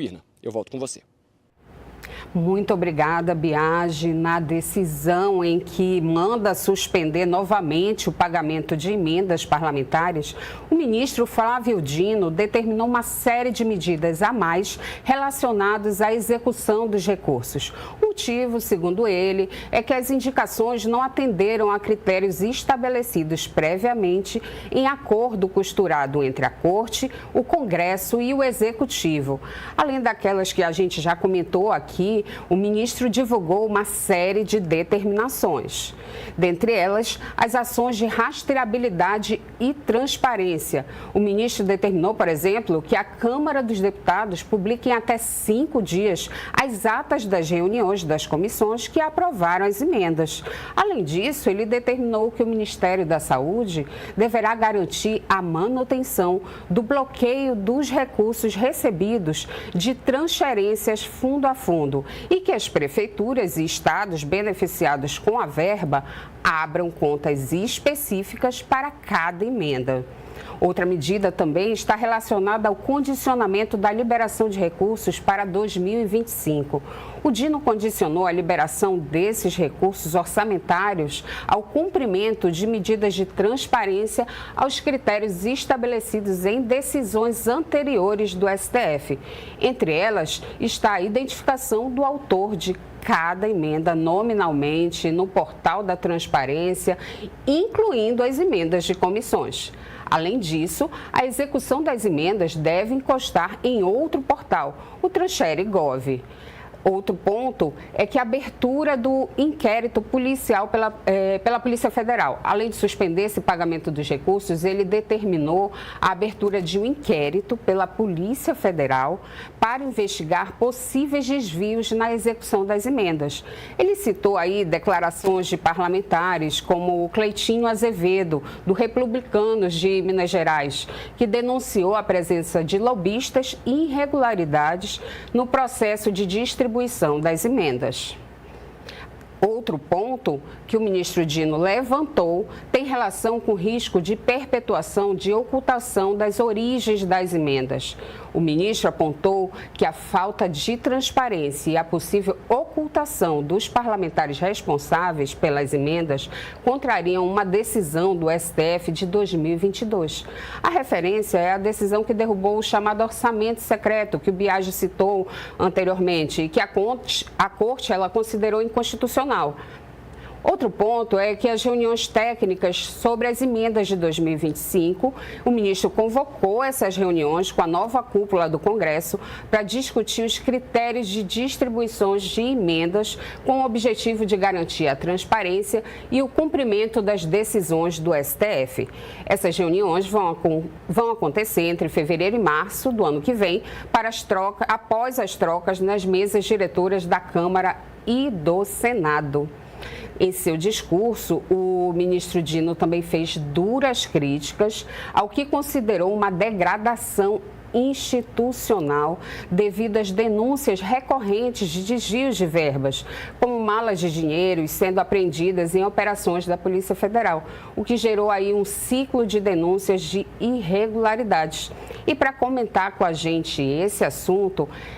Irna, eu volto com você. Muito obrigada, Biagi. Na decisão em que manda suspender novamente o pagamento de emendas parlamentares, o ministro Flávio Dino determinou uma série de medidas a mais relacionadas à execução dos recursos. O motivo, segundo ele, é que as indicações não atenderam a critérios estabelecidos previamente em acordo costurado entre a Corte, o Congresso e o Executivo. Além daquelas que a gente já comentou aqui, o ministro divulgou uma série de determinações. Dentre elas, as ações de rastreabilidade e transparência. O ministro determinou, por exemplo, que a Câmara dos Deputados publique em até 5 dias as atas das reuniões das comissões que aprovaram as emendas. Além disso, ele determinou que o Ministério da Saúde deverá garantir a manutenção do bloqueio dos recursos recebidos de transferências fundo a fundo e que as prefeituras e estados beneficiados com a verba abram contas específicas para cada emenda. Outra medida também está relacionada ao condicionamento da liberação de recursos para 2025. O Dino condicionou a liberação desses recursos orçamentários ao cumprimento de medidas de transparência aos critérios estabelecidos em decisões anteriores do STF. Entre elas está a identificação do autor de cada emenda nominalmente no portal da transparência, incluindo as emendas de comissões. Além disso, a execução das emendas deve constar em outro portal, o Transfere.gov. Outro ponto é que a abertura do inquérito policial pela Polícia Federal. Além de suspender esse pagamento dos recursos, ele determinou a abertura de um inquérito pela Polícia Federal para investigar possíveis desvios na execução das emendas. Ele citou aí declarações de parlamentares como o Cleitinho Azevedo, do Republicanos de Minas Gerais, que denunciou a presença de lobistas e irregularidades no processo de distribuição das emendas. Outro ponto que o ministro Dino levantou tem relação com o risco de perpetuação de ocultação das origens das emendas. O ministro apontou que a falta de transparência e a possível ocultação dos parlamentares responsáveis pelas emendas contrariam uma decisão do STF de 2022. A referência é a decisão que derrubou o chamado orçamento secreto, que o Biagi citou anteriormente, e que a Corte ela considerou inconstitucional. Outro ponto é que as reuniões técnicas sobre as emendas de 2025, o ministro convocou essas reuniões com a nova cúpula do Congresso para discutir os critérios de distribuições de emendas com o objetivo de garantir a transparência e o cumprimento das decisões do STF. Essas reuniões vão acontecer entre fevereiro e março do ano que vem após as trocas nas mesas diretoras da Câmara e do Senado. Em seu discurso, o ministro Dino também fez duras críticas ao que considerou uma degradação institucional devido às denúncias recorrentes de desvios de verbas, como malas de dinheiro sendo apreendidas em operações da Polícia Federal, o que gerou aí um ciclo de denúncias de irregularidades. E para comentar com a gente esse assunto,